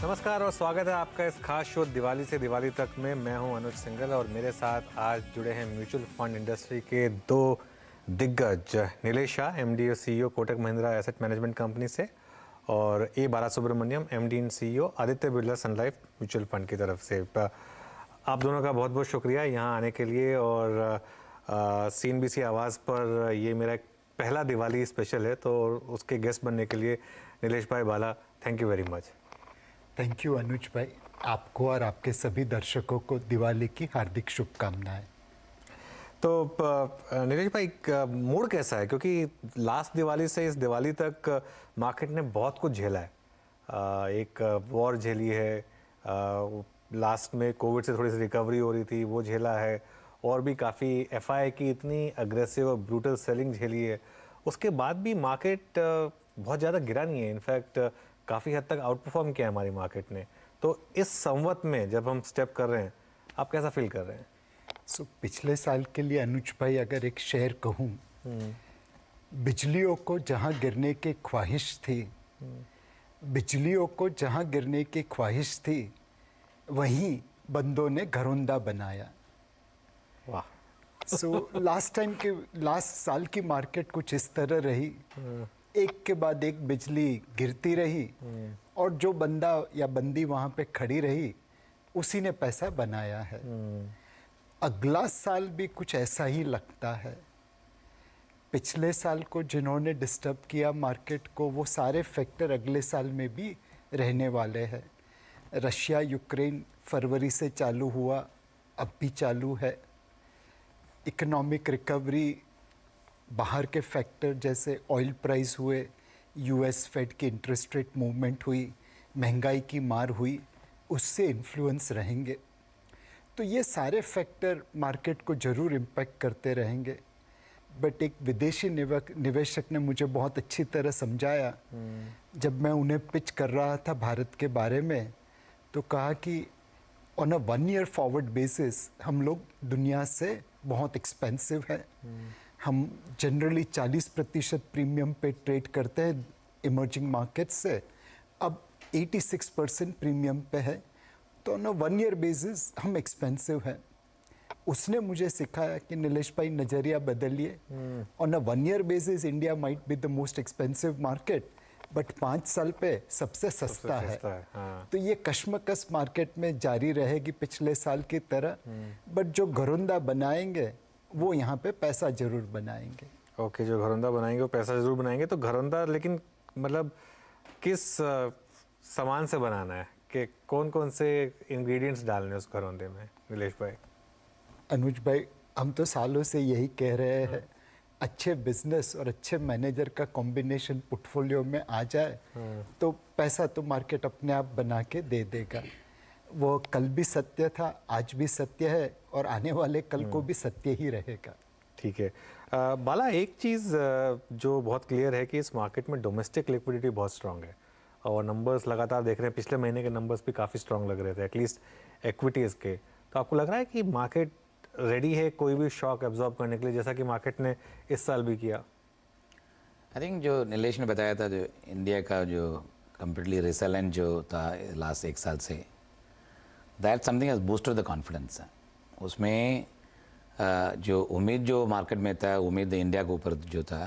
नमस्कार और स्वागत है आपका इस खास शो दिवाली से दिवाली तक में। मैं हूं अनुज सिंघल और मेरे साथ आज जुड़े हैं म्यूचुअल फंड इंडस्ट्री के दो दिग्गज, नीलेश शाह एमडी और CEO Kotak Mahindra asset management company से, और A Balasubramaniam MD and CEO Aditya Birla Sun Life mutual fund की तरफ से। आप दोनों का बहुत बहुत शुक्रिया यहाँ आने के लिए। और CNBC आवाज़ पर ये मेरा पहला दिवाली स्पेशल है, तो उसके गेस्ट बनने के लिए नीलेश भाई, Bala, thank you very much. Thank you Anuj भाई, आपको और आपके सभी दर्शकों को दिवाली की हार्दिक शुभकामनाएं। तो नीलेश भाई, मूड कैसा है? क्योंकि लास्ट दिवाली से इस दिवाली तक मार्केट ने बहुत कुछ झेला है। एक वॉर झेली है, लास्ट में कोविड से थोड़ी सी रिकवरी हो रही थी, वो झेला है, और भी काफ़ी FI की इतनी अग्रेसिव और ब्रूटल सेलिंग झेली है। उसके बाद भी मार्केट बहुत ज़्यादा गिरा नहीं है, इनफैक्ट काफ़ी हद तक आउट परफॉर्म किया है हमारी मार्केट ने। तो इस संवत में जब हम स्टेप कर रहे हैं, आप कैसा फील कर रहे हैं? पिछले साल के लिए अनुज भाई अगर एक शेर कहूँ, बिजलियों को जहाँ गिरने की ख्वाहिश थी, बिजलियों को जहाँ गिरने की ख्वाहिश थी, वहीं बंदों ने घरौंदा बनाया। वाह। लास्ट साल की मार्केट कुछ इस तरह रही, एक के बाद एक बिजली गिरती रही, और जो बंदा या बंदी वहाँ पे खड़ी रही, उसी ने पैसा बनाया है। अगला साल भी कुछ ऐसा ही लगता है। पिछले साल को जिन्होंने डिस्टर्ब किया मार्केट को, वो सारे फैक्टर अगले साल में भी रहने वाले हैं। रशिया यूक्रेन फरवरी से चालू हुआ, अब भी चालू है। इकोनॉमिक रिकवरी, बाहर के फैक्टर जैसे ऑयल प्राइस हुए, US फेड की इंटरेस्ट रेट मूवमेंट हुई, महंगाई की मार हुई, उससे इन्फ्लुएंस रहेंगे। तो ये सारे फैक्टर मार्केट को ज़रूर इम्पैक्ट करते रहेंगे। बट एक विदेशी निवेशक ने मुझे बहुत अच्छी तरह समझाया, जब मैं उन्हें पिच कर रहा था भारत के बारे में, तो कहा कि on a 1 year forward basis हम लोग दुनिया से बहुत एक्सपेंसिव है। हम जनरली 40% प्रीमियम पे ट्रेड करते हैं इमर्जिंग मार्केट से, अब 86% प्रीमियम पे है। तो ऑन अ 1 ईयर बेसिस हम एक्सपेंसिव हैं। उसने मुझे सिखाया कि नीलेश भाई नज़रिया बदलिए। On a 1 year basis India might be the most expensive market, but 5 साल पे सबसे सस्ता है। हाँ। तो ये कश्मकश मार्केट में जारी रहेगी पिछले साल की तरह, बट जो घरौंदा बनाएंगे वो यहाँ पे पैसा जरूर बनाएंगे। ओके, जो घरौंदा बनाएंगे वो पैसा जरूर बनाएंगे। तो घरौंदा लेकिन मतलब किस सामान से बनाना है, कि कौन कौन से इंग्रेडिएंट्स डालने हैं उस घरौंदे में, नीलेश भाई? अनुज भाई, हम तो सालों से यही कह रहे हैं, अच्छे बिजनेस और अच्छे मैनेजर का कॉम्बिनेशन पोर्टफोलियो में आ जाए तो पैसा तो मार्केट अपने आप बना के दे देगा। वो कल भी सत्य था, आज भी सत्य है, और आने वाले कल को भी सत्य ही रहेगा। ठीक है। बाला, एक चीज़ जो बहुत क्लियर है कि इस मार्केट में डोमेस्टिक लिक्विडिटी बहुत स्ट्रांग है, और नंबर्स लगातार देख रहे हैं, पिछले महीने के नंबर्स भी काफ़ी स्ट्रांग लग रहे थे, एटलीस्ट एक्विटीज़ के। तो आपको लग रहा है कि मार्केट रेडी है कोई भी शॉक एब्जॉर्ब करने के लिए, जैसा कि मार्केट ने इस साल भी किया? आई थिंक जो नीलेश ने बताया था, जो इंडिया का जो कम्प्लीटली रिसेलेंट जो था लास्ट 1 साल से, that something has boosted the confidence. उसमें जो उम्मीद जो मार्केट में था, उम्मीद इंडिया के ऊपर जो था,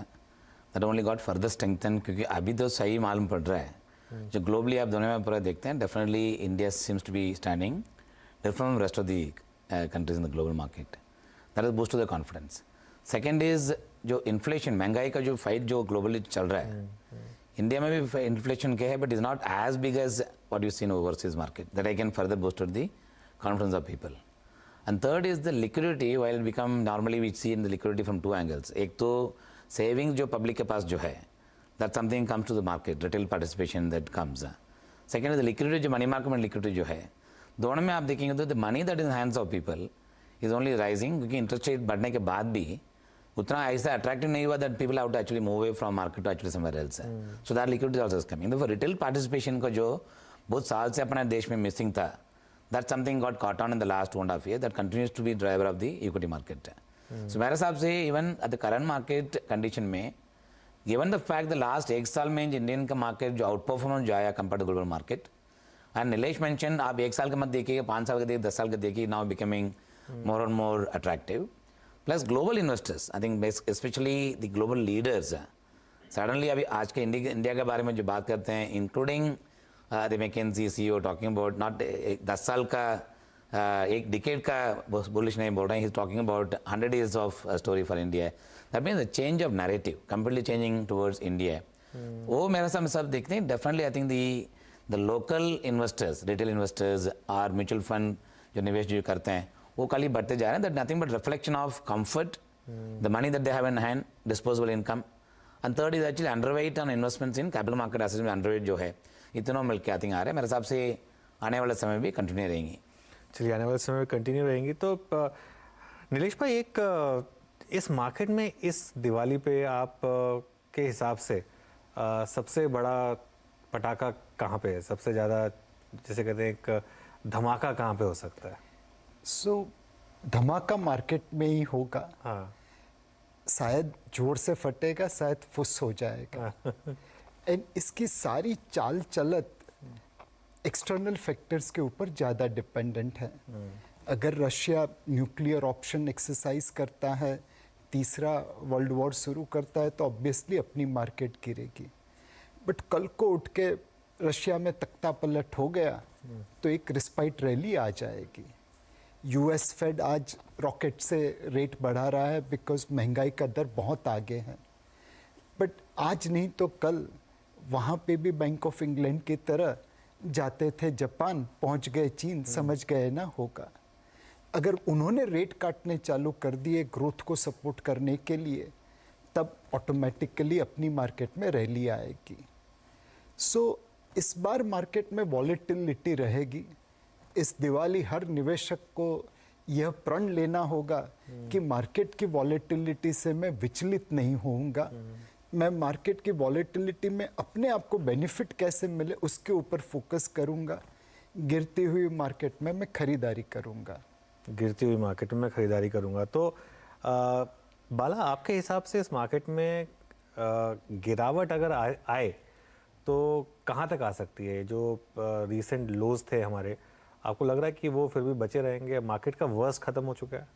that only got further strengthen, क्योंकि अभी तो सही मालूम पड़ रहा है। जो ग्लोबली आप दुनिया में पूरा देखते हैं, definitely India seems to be standing different from rest of the countries in the global market. That is boost to the confidence. Second is जो इन्फ्लेशन, महंगाई का जो फाइट जो ग्लोबली चल रहा है, इंडिया में भी इन्फ्लेशन क्या है, but is not as big as what you see in overseas market, that I can further boost the confidence of people. And third is the liquidity, while become normally we see in the liquidity from 2 angles. एक तो saving जो public के पास जो है, that something comes to the market, retail participation that comes. Second is the liquidity, जो money market में liquidity जो है, दोनों में आप देखेंगे तो the money that is in hands of people is only rising, क्योंकि इंटरेस्ट रेट बढ़ने के बाद भी उतना ऐसा अट्रैक्टिव नहीं हुआ that people out actually move away from market to actually somewhere else. So that liquidity also is coming. देखो रिटेल पार्टिसिपेशन को जो बहुत साल से अपने देश में मिसिंग था, that something got caught on in the last 1.5 years, that continues to be driver of the equity market. So मेरे हिसाब से even at the current market condition में, given the fact the last 1 साल में Indian का market जो out performance जो आया compare to global market, and Nilesh mention आप 1 साल का मत देखिए, 5 साल का देखिए, 10 साल का देखिए, now becoming more and more attractive. Plus global investors, I think specially the global leaders suddenly अभी आज के इंडिया के बारे में जो बात करते हैं, including the McKinsey CEO talking about not 10 साल का एक डिकेड का बुलिश नहीं बोल रहे हैं, he is talking about 100 years of story for India. That means the change of narrative completely changing towards India. वो मेरे सामने सब देखते हैं. Definitely I think the local investors, retail investors और म्यूचुअल फंड जो निवेश जो करते हैं वो कल ही बढ़ते जा रहे हैं. That nothing but reflection of comfort, the money that they have in hand, disposable income. And third is actually underweight on investments in capital market assets में अंडरवेट जो है इतना मिलकर आई थिंक आ रहे हैं. मेरे हिसाब से आने वाले समय भी कंटिन्यू रहेंगी. चलिए आने वाले समय में कंटिन्यू रहेंगी. तो नीलेश भाई एक इस मार्केट में इस दिवाली पे आप के हिसाब से सबसे बड़ा पटाखा कहाँ पे है, सबसे ज़्यादा जैसे कहते हैं एक धमाका कहाँ पे हो सकता है? सो धमाका मार्केट में ही होगा. हाँ. शायद जोर से फटेगा, शायद फुस हो जाएगा. एंड इसकी सारी चाल चलत एक्सटर्नल फैक्टर्स के ऊपर ज़्यादा डिपेंडेंट है. अगर रशिया न्यूक्लियर ऑप्शन एक्सरसाइज करता है, तीसरा वर्ल्ड वॉर शुरू करता है, तो ऑब्वियसली अपनी मार्केट गिरेगी. बट कल को उठ के रशिया में तख्ता पलट हो गया तो एक रिस्पाइट रैली आ जाएगी. US फेड आज रॉकेट से रेट बढ़ा रहा है बिकॉज महंगाई का दर बहुत आगे है. बट आज नहीं तो कल वहाँ पे भी बैंक ऑफ इंग्लैंड की तरह जाते थे जापान, पहुँच गए चीन, समझ गए ना होगा. अगर उन्होंने रेट काटने चालू कर दिए ग्रोथ को सपोर्ट करने के लिए, तब ऑटोमेटिकली अपनी मार्केट में रैली आएगी. सो इस बार मार्केट में वॉलेटिलिटी रहेगी. इस दिवाली हर निवेशक को यह प्रण लेना होगा कि मार्केट की वॉलेटिलिटी से मैं विचलित नहीं होऊंगा. मैं मार्केट की वॉलेटिलिटी में अपने आप को बेनिफिट कैसे मिले उसके ऊपर फोकस करूंगा. गिरती हुई मार्केट में मैं खरीदारी करूंगा. गिरती हुई मार्केट में मैं खरीदारी करूंगा. तो बाला, आपके हिसाब से इस मार्केट में गिरावट अगर आए तो कहाँ तक आ सकती है? जो रीसेंट लोज थे हमारे, आपको लग रहा है कि वो फिर भी बचे रहेंगे? मार्केट का वर्स्ट खत्म हो चुका है?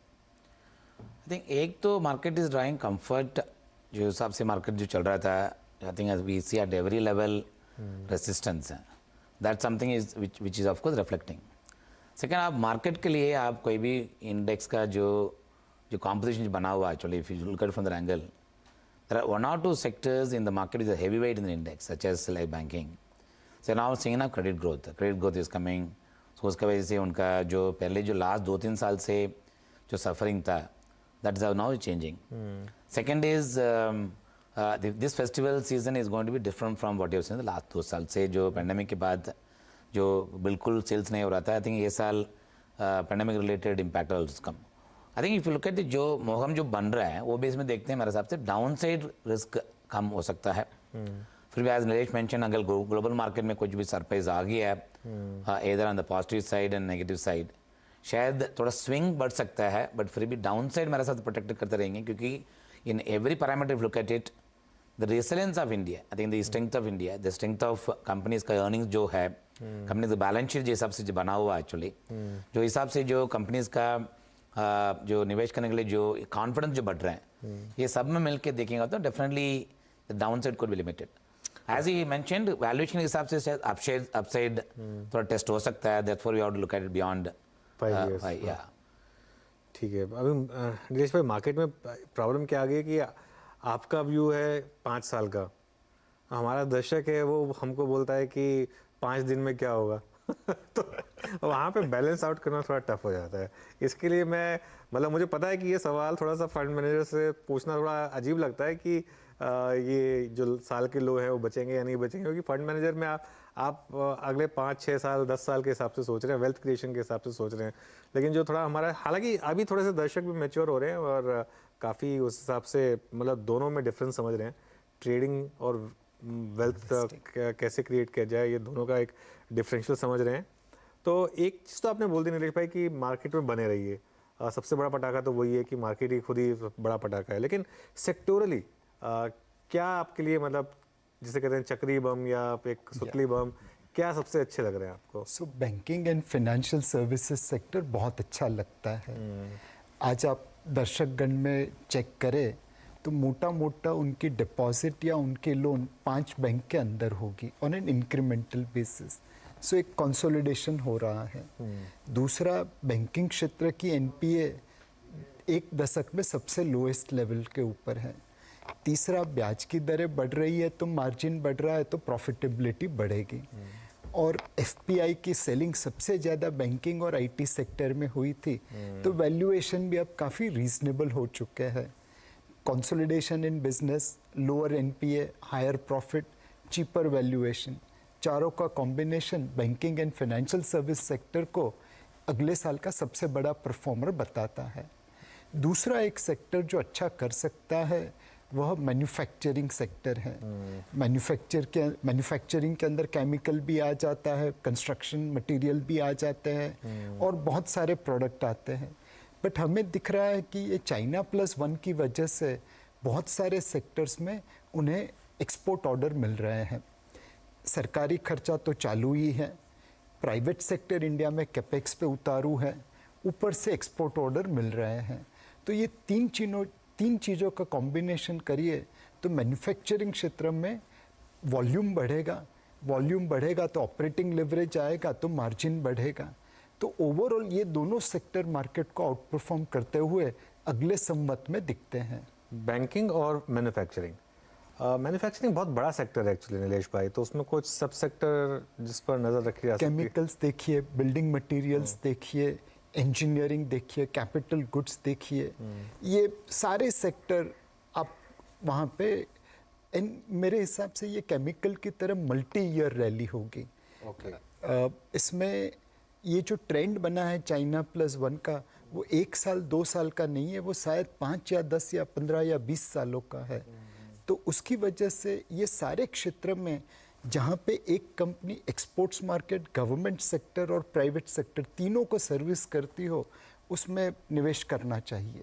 आई थिंक एक तो मार्केट इज ड्राइंग कंफर्ट. जो हिसाब से मार्केट जो चल रहा था, I think we see at every level resistance है. That something is which is of course reflecting. Second, आप मार्केट के लिए आप कोई भी इंडेक्स का जो कॉम्पोजिशन बना हुआ है, actually if you look at from the angle, there are 1 or 2 sectors in the market is a heavy weight in the index such as like banking. So now seeing ना credit growth is coming. So उसकी वजह से उनका जो पहले जो last 2-3 साल से जो सफरिंग था, that is now changing. Second is this festival season is going to be different from what you have seen the last 2 साल से. जो पेंडेमिक के बाद जो बिल्कुल सेल्स नहीं हो रहा था, आई थिंक ये साल pandemic related impact also come. I think if you look eight जो मोहम जो बन रहा है वो बेस में देखते हैं मेरे हिसाब से डाउन साइड रिस्क कम हो सकता है. फिर भी एज नीलेश मेंशन, अगर ग्लोबल मार्केट में कुछ भी सरप्राइज आ गया है इधर on the positive side and negative side, शायद थोड़ा स्विंग बढ़ सकता है. बट फिर भी डाउन साइड मेरे साथ प्रोटेक्ट करते रहेंगे, क्योंकि in every parameter look at it, the resilience of India, I think the strength of India, the strength of companies का अर्निंग्स जो है, कंपनी का बैलेंस शीट जिस हिसाब से जो बना हुआ है एक्चुअली, जो हिसाब से जो कंपनीज का जो निवेश करने के लिए जो कॉन्फिडेंस जो बढ़ रहा है, ये सब में मिलकर देखेंगे तो definitely the downside could be limited. As he mentioned, valuation के हिसाब से अपसाइड थोड़ा टेस्ट हो सकता है. Therefore we have to look at it beyond 5 years. या. ठीक है. अभी नीलेश भाई, मार्केट में प्रॉब्लम क्या आ गई है कि आपका व्यू है 5 साल का, हमारा दर्शक है वो हमको बोलता है कि 5 दिन में क्या होगा. तो वहाँ पे बैलेंस आउट करना थोड़ा टफ हो जाता है. इसके लिए मैं मतलब मुझे पता है कि ये सवाल थोड़ा सा फंड मैनेजर से पूछना थोड़ा अजीब लगता है कि ये जो साल के लो हैं वो बचेंगे या नहीं बचेंगे, क्योंकि फंड मैनेजर में आप अगले 5-6 साल 10 साल के हिसाब से सोच रहे हैं, वेल्थ क्रिएशन के हिसाब से सोच रहे हैं. लेकिन जो थोड़ा हमारा, हालांकि अभी थोड़े से दर्शक भी मैच्योर हो रहे हैं और काफ़ी उस हिसाब से मतलब दोनों में डिफरेंस समझ रहे हैं. ट्रेडिंग और वेल्थ कैसे क्रिएट किया जाए, ये दोनों का एक डिफरेंशियल समझ रहे हैं. तो एक चीज़ तो आपने बोल दी नीलेश भाई कि मार्केट में बने रहिए. सबसे बड़ा पटाखा तो वही है कि मार्केट ही खुद ही बड़ा पटाखा है. लेकिन सेक्टोरली क्या आपके लिए, मतलब जिसे कहते हैं चक्री बम या एक सुतली बम, क्या सबसे अच्छे लग रहे हैं आपको? सो banking and financial services sector बहुत अच्छा लगता है। आज आप दर्शकगण में चेक करें तो मोटा मोटा उनकी डिपॉजिट या उनके लोन 5 बैंक के अंदर होगी ऑन एन इंक्रीमेंटल बेसिस। सो एक कंसोलिडेशन हो रहा है। दूसरा, बैंकिंग क्षेत्र की एनपीए एक दशक में सबसे लोएस्ट लेवल के ऊपर है। तीसरा, ब्याज की दरें बढ़ रही है तो मार्जिन बढ़ रहा है तो प्रॉफिटेबिलिटी बढ़ेगी। और एफपीआई की सेलिंग सबसे ज़्यादा बैंकिंग और आईटी सेक्टर में हुई थी, तो वैल्यूएशन भी अब काफ़ी रीजनेबल हो चुके हैं। Consolidation in business, lower NPA, higher profit, cheaper valuation, चारों का combination banking and financial service sector को अगले साल का सबसे बड़ा परफॉर्मर बताता है। दूसरा एक सेक्टर जो अच्छा कर सकता है वह मैन्युफैक्चरिंग सेक्टर है। मैन्युफैक्चरिंग के अंदर केमिकल भी आ जाता है, कंस्ट्रक्शन मटेरियल भी आ जाते हैं और बहुत सारे प्रोडक्ट आते हैं। बट हमें दिख रहा है कि ये चाइना +1 की वजह से बहुत सारे सेक्टर्स में उन्हें एक्सपोर्ट ऑर्डर मिल रहे हैं। सरकारी खर्चा तो चालू ही है, प्राइवेट सेक्टर इंडिया में कैपेक्स पे उतारू है, ऊपर से एक्सपोर्ट ऑर्डर मिल रहे हैं। तो ये तीन चीज़ों का कॉम्बिनेशन करिए तो मैन्युफैक्चरिंग क्षेत्र में वॉल्यूम बढ़ेगा तो ऑपरेटिंग लेवरेज आएगा तो मार्जिन बढ़ेगा। तो ओवरऑल ये दोनों सेक्टर मार्केट को आउट परफॉर्म करते हुए अगले संवत में दिखते हैं। बैंकिंग और मैन्युफैक्चरिंग मैन्युफैक्चरिंग बहुत बड़ा सेक्टर है एक्चुअली नीलेश भाई, तो उसमें कुछ सब सेक्टर जिस पर नज़र रखी जा सकती है? केमिकल्स देखिए, बिल्डिंग मटेरियल्स देखिए, इंजीनियरिंग देखिए, कैपिटल गुड्स देखिए, ये सारे सेक्टर आप वहाँ पे मेरे हिसाब से ये केमिकल की तरह मल्टी ईयर रैली होगी। इसमें ये जो ट्रेंड बना है चाइना +1 का, वो 1 साल 2 साल का नहीं है, वो शायद 5 या 10 या 15 या 20 सालों का है। तो उसकी वजह से ये सारे क्षेत्र में जहाँ पे एक company exports market, government sector और प्राइवेट सेक्टर तीनों को सर्विस करती हो, उसमें निवेश करना चाहिए।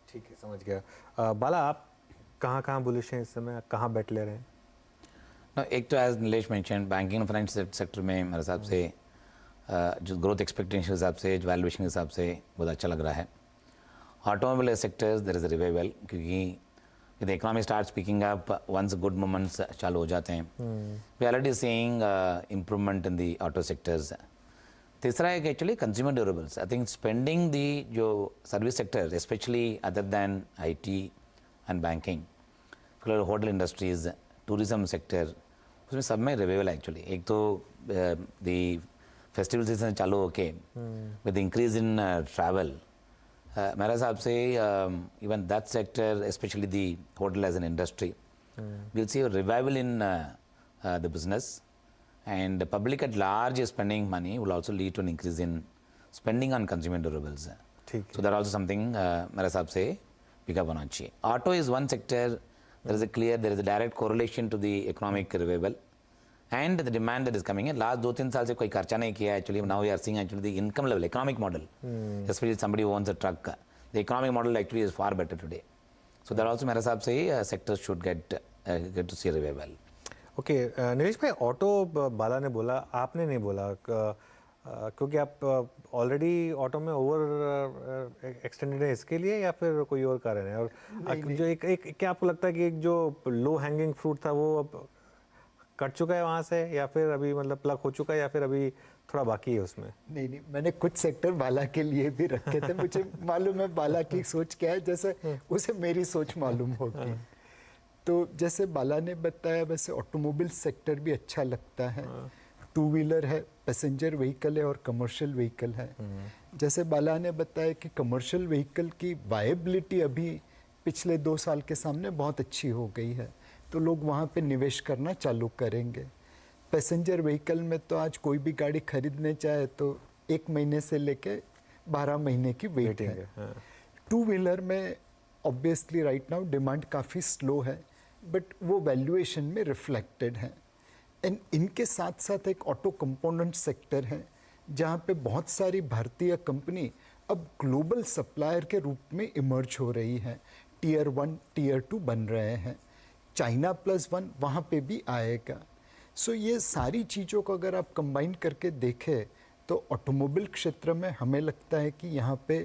ठीक है, समझ गया। बाला, आप कहाँ बुलिश हैं इस समय, कहाँ बेट ले रहे हैं? No, एक तो एज नीलेश मेंशन, बैंकिंग और फाइनेंस सेक्टर में मेरे हिसाब से जो ग्रोथ एक्सपेक्टेशन के हिसाब से, जो वैल्यूएशन के हिसाब से बहुत अच्छा लग रहा है। Automobile sectors there is a revival, क्योंकि the economy start picking up once good moments चालू हो जाते हैं। We already seeing improvement in the auto sectors. तीसरा एक actually consumer durables. I think spending the जो service sector specially other than IT and banking, hotel industries, tourism sector, उसमें सब में रिवाइवल एक्चुअली। एक तो द फेस्टिवल सीजन चालू होके विद इंक्रीज इन ट्रैवल, मेरे हिसाब से even that sector specially the hotel as an industry will see revival in the business, and the public at large is spending money will also lead to an increase in spending on consumer durables. So that also something मेरे हिसाब से pickup होना चाहिए. Auto is one sector, there is a direct correlation to the economic revival and the demand that is coming in. Last 2-3 साल से कोई खर्चा नहीं किया actually. Now we are seeing actually the income level, economic model, especially somebody who owns a truck. The economic model actually is far better today. So that also मेरे हिसाब से sectors should get to see revival. Okay, Nilesh भाई, auto बाला ने बोला, आपने नहीं बोला, क्योंकि आप ऑलरेडी ऑटो में ओवर एक्सटेंडेड है इसके लिए, या फिर कोई और कारण है? और जो एक क्या आपको लगता है कि एक जो लो हैंगिंग फ्रूट था वो अब कट चुका है वहाँ से, या फिर अभी मतलब प्लग हो चुका है, या फिर अभी थोड़ा बाकी है उसमें? नहीं, मैंने कुछ सेक्टर बाला के लिए भी रखे थे। मुझे मालूम है बाला की सोच क्या है, जैसे उसे मेरी सोच मालूम होगी। तो जैसे बाला ने बताया वैसे ऑटोमोबाइल सेक्टर भी अच्छा लगता है। 2 व्हीलर है, पैसेंजर व्हीकल है और कमर्शियल व्हीकल है। जैसे बाला ने बताया कि कमर्शियल व्हीकल की वायबिलिटी अभी पिछले 2 साल के सामने बहुत अच्छी हो गई है, तो लोग वहाँ पे निवेश करना चालू करेंगे। पैसेंजर व्हीकल में तो आज कोई भी गाड़ी खरीदने चाहे तो 1 महीने से लेके 12 महीने की वेट है। 2 व्हीलर में ऑब्वियसली राइट नाउ डिमांड काफ़ी स्लो है, बट वो वैल्यूएशन में रिफ्लेक्टेड है। एंड इनके साथ साथ एक ऑटो कंपोनेंट सेक्टर है जहाँ पे बहुत सारी भारतीय कंपनी अब ग्लोबल सप्लायर के रूप में इमर्ज हो रही है। Tier 1, Tier 2 बन रहे हैं। चाइना +1 वहाँ पे भी आएगा। सो ये सारी चीज़ों को अगर आप कंबाइन करके देखें तो ऑटोमोबाइल क्षेत्र में हमें लगता है कि यहाँ पे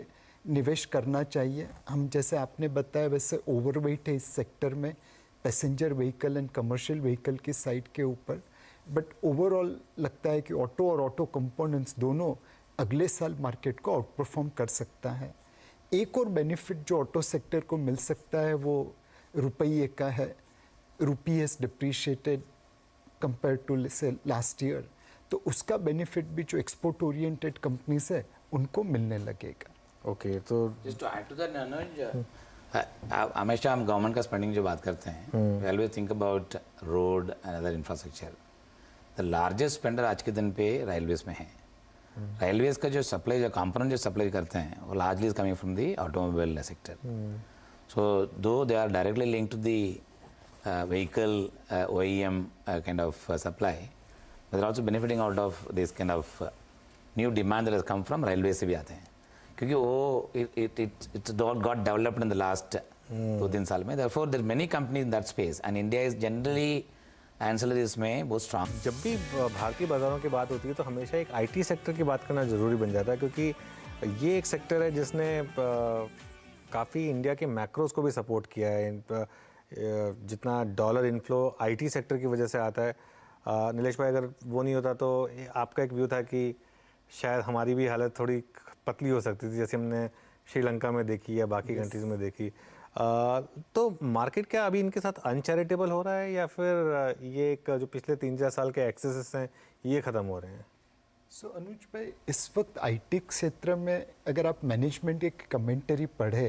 निवेश करना चाहिए। हम जैसे आपने बताया वैसे ओवरवेट है इस सेक्टर में passenger vehicle and commercial vehicle की साइड के ऊपर, बट ओवरऑल लगता है कि ऑटो और ऑटो कंपोनेंट्स दोनों अगले साल मार्केट को आउट परफॉर्म कर सकता है। एक और बेनिफिट जो ऑटो सेक्टर को मिल सकता है वो रुपये का है। Rupee has depreciated compare to से लास्ट ईयर, तो उसका बेनिफिट भी जो एक्सपोर्ट ओरिएंटेड कंपनीज है उनको मिलने लगेगा। ओके तो just to add to that Anuj, हमेशा हम गवर्नमेंट का स्पेंडिंग जो बात करते हैं, we always think about road and other infrastructure. The largest spender आज के दिन पे रेलवेज में है। रेलवेज का जो सप्लाई, जो कंपोनेंट जो सप्लाई करते हैं वो largely is coming from the automobile sector. So though they are directly linked to the vehicle OEM kind of supply, but they're also benefiting out of this kind of new demand that has come from railway से भी आते हैं, क्योंकि वो it's got developed in the last 2-3 साल में। therefore there are many companies in that space and India is generally ancillaries में बहुत strong। जब भी भारतीय बाजारों की बात होती है तो हमेशा एक आईटी सेक्टर की बात करना ज़रूरी बन जाता है, क्योंकि ये एक सेक्टर है जिसने काफ़ी इंडिया के मैक्रोस को भी सपोर्ट किया है। जितना डॉलर इनफ्लो आईटी सेक्टर की वजह से आता है, नीलेश भाई, अगर वो नहीं होता तो आपका एक व्यू था कि शायद हमारी भी हालत थोड़ी पतली हो सकती थी, जैसे हमने श्रीलंका में देखी या बाकी कंट्रीज़ में देखी। तो मार्केट क्या अभी इनके साथ अनचैरिटेबल हो रहा है, या फिर ये एक जो पिछले 3-4 साल के एक्सेसेस हैं ये ख़त्म हो रहे हैं? सो अनुज भाई, इस वक्त आईटी क्षेत्र में अगर आप मैनेजमेंट की कमेंटरी पढ़े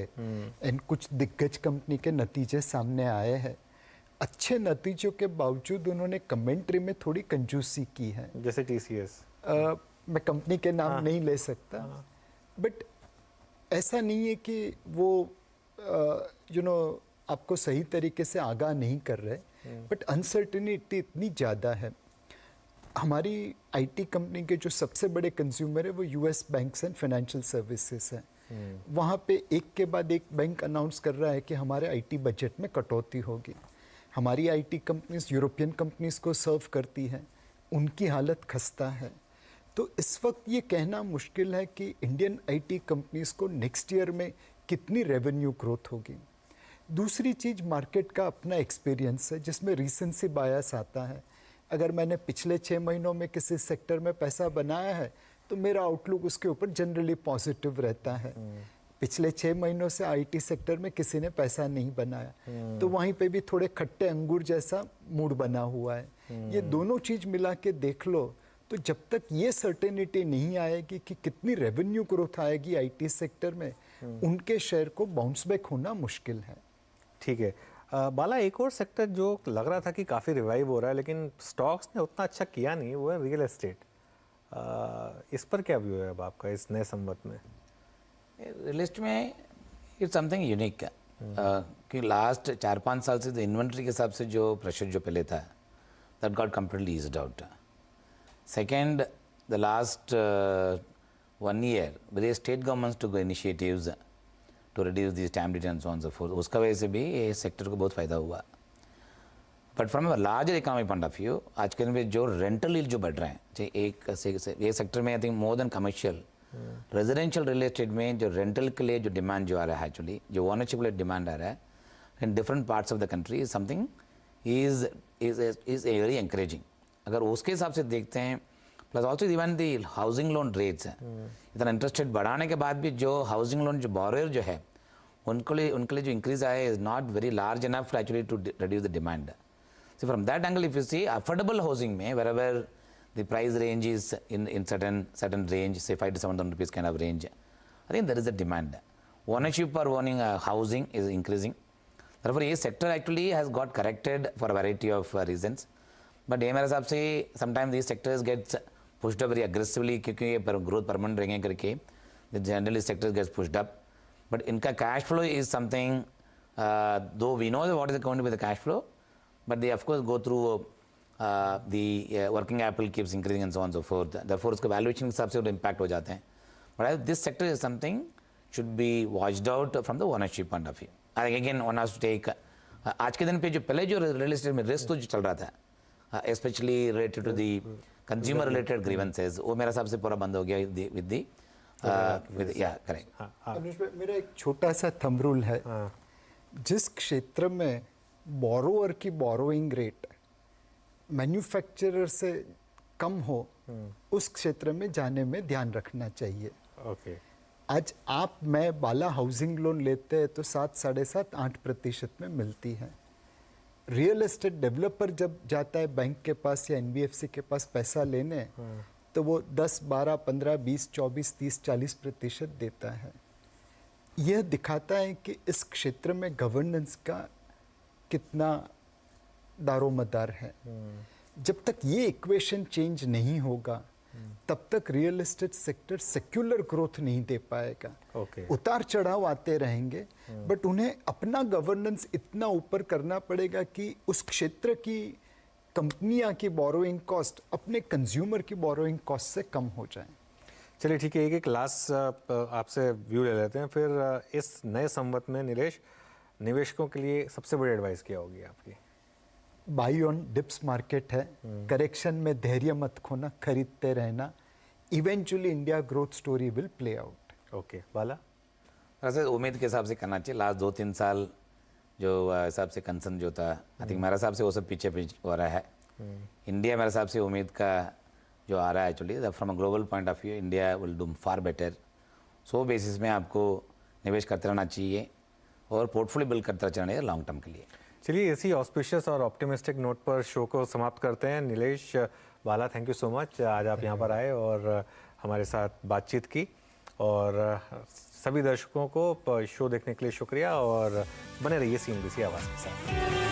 एंड कुछ दिग्गज कंपनी के नतीजे सामने आए हैं, अच्छे नतीजों के बावजूद उन्होंने कमेंट्री में थोड़ी कंजूसी की है। जैसे टीसीएस, मैं कंपनी के नाम नहीं ले सकता, बट ऐसा नहीं है कि वो आपको सही तरीके से आगाह नहीं कर रहे, बट अनसर्टेनिटी इतनी ज़्यादा है। हमारी आईटी कंपनी के जो सबसे बड़े कंज्यूमर है वो US banks and financial services हैं। वहाँ पे एक के बाद एक बैंक अनाउंस कर रहा है कि हमारे आईटी बजट में कटौती होगी। हमारी आईटी कंपनीज यूरोपियन कंपनीज को सर्व करती हैं, उनकी हालत खस्ता है। तो इस वक्त ये कहना मुश्किल है कि इंडियन आईटी कंपनीज को नेक्स्ट ईयर में कितनी रेवेन्यू ग्रोथ होगी। दूसरी चीज़, मार्केट का अपना एक्सपीरियंस है जिसमें रीसेंसी बायस आता है। अगर मैंने पिछले 6 महीनों में किसी सेक्टर में पैसा बनाया है तो मेरा आउटलुक उसके ऊपर जनरली पॉजिटिव रहता है। पिछले 6 महीनों से आईटी सेक्टर में किसी ने पैसा नहीं बनाया तो वहीं पे भी थोड़े खट्टे अंगूर जैसा मूड बना हुआ है। ये दोनों चीज़ मिला के देख लो तो जब तक ये सर्टेनिटी नहीं आएगी कि कितनी रेवेन्यू ग्रोथ आएगी आईटी सेक्टर में, उनके शेयर को बाउंस बैक होना मुश्किल है। ठीक है बाला, एक और सेक्टर जो लग रहा था कि काफ़ी रिवाइव हो रहा है लेकिन स्टॉक्स ने उतना अच्छा किया नहीं, वो है रियल एस्टेट। इस पर क्या व्यू है अब आपका इस नए संवत में? रियल एस्टेट में इट्स समथिंग यूनिक कि लास्ट 4-5 साल से इन्वेंट्री के हिसाब से जो प्रेशर जो पहले था that got completely eased out. Second, the last 1 year various state governments took initiatives to reduce the stamp duty and so on and so forth, उसका वजह से भी ये सेक्टर को बहुत फ़ायदा हुआ। But from a larger economic point of view आज के दिन में जो रेंटल यील्ड जो बढ़ रहे हैं, चाहे ये सेक्टर में I think more than commercial, residential real estate में जो रेंटल के लिए जो डिमांड जो आ रहा है, एक्चुअली जो ओनरशिप के लिए डिमांड आ रहा है in different parts of the country is something is very encouraging. अगर उसके हिसाब से देखते हैं, plus also even the housing loan rates हैं, इतना इंटरेस्ट रेट बढ़ाने के बाद भी जो हाउसिंग लोन जो बोरोअर जो है उनके लिए जो इंक्रीज आया is not very large enough actually to reduce the demand. So from that angle if you see affordable housing में wherever the price range is in certain range, say 5,000 to 7,000 rupees kind of range, I think there is a demand. Ownership for owning housing is increasing. Therefore, this sector actually has got corrected for a variety of reasons. But ये मेरे हिसाब से sometimes these sectors gets pushed up very aggressively क्योंकि ये growth permanent रहेंगे करके the generally sectors gets pushed up. But इनका cash flow is something, though we know what is going to be the cash flow, but they of course go through the working capital keeps increasing and so on and so forth. Therefore, उसके valuation के हिसाब से वो impact हो जाते हैं. But this sector is something should be watched out from the ownership point of view. I think again one has to take आज के दिन पे जो पहले जो रियल एस्टेट में रिस्क तो जो चल रहा था, specially related to the consumer related grievances, वो मेरा हिसाब से पूरा बंद हो गया विद दी या करेक्ट। अनुज भाई, मेरा एक छोटा सा थंब रूल है, जिस क्षेत्र में बोरोअर की बोरोइंग रेट मैन्युफैक्चरर से कम हो उस क्षेत्र में जाने में ध्यान रखना चाहिए। ओके। आज आप मैं बाला हाउसिंग लोन लेते हैं तो 7, 7.5, 8% में मिलती है। रियल एस्टेट डेवलपर जब जाता है बैंक के पास या एनबीएफसी के पास पैसा लेने, तो वो 10, 12, 15, 20, 24, 30, 40% देता है। यह दिखाता है कि इस क्षेत्र में गवर्नेंस का कितना दारोमदार है। जब तक ये इक्वेशन चेंज नहीं होगा तब तक real estate sector secular growth नहीं दे पाएगा। ओके। उतार चढ़ाव आते रहेंगे, बट उन्हें अपना गवर्नेंस इतना ऊपर करना पड़ेगा कि उस क्षेत्र की कंपनियां की बोरोइंग कॉस्ट अपने कंज्यूमर की बोरोइंग कॉस्ट से कम हो जाए। चलिए ठीक है, एक लास्ट आपसे व्यू ले लेते हैं, फिर इस नए संवत में नीलेश निवेशकों के लिए सबसे बड़ी एडवाइस क्या होगी आपकी? बाई ऑन डिप्स मार्केट है, करेक्शन में धैर्य मत खोना, खरीदते रहना। Eventually India growth story will play out. Okay, वाला वैसे उम्मीद के हिसाब से करना चाहिए। लास्ट 2-3 साल जो हिसाब से कंसर्न जो था, आई थिंक मेरे हिसाब से वो सब पीछे हो रहा है। इंडिया मेरे हिसाब से उम्मीद का जो आ रहा है actually from a global point of view, India will do far better. So basis में आपको निवेश करते रहना चाहिए और पोर्टफोलियो बिल्ड करते रहना चाहिए लॉन्ग टर्म के लिए। चलिए इसी ऑस्पिशियस और ऑप्टिमिस्टिक नोट पर शो को समाप्त करते हैं। नीलेश वाला, थैंक यू सो मच, आज आप यहाँ पर आए और हमारे साथ बातचीत की। और सभी दर्शकों को शो देखने के लिए शुक्रिया और बने रहिए CNBC आवाज़ के साथ।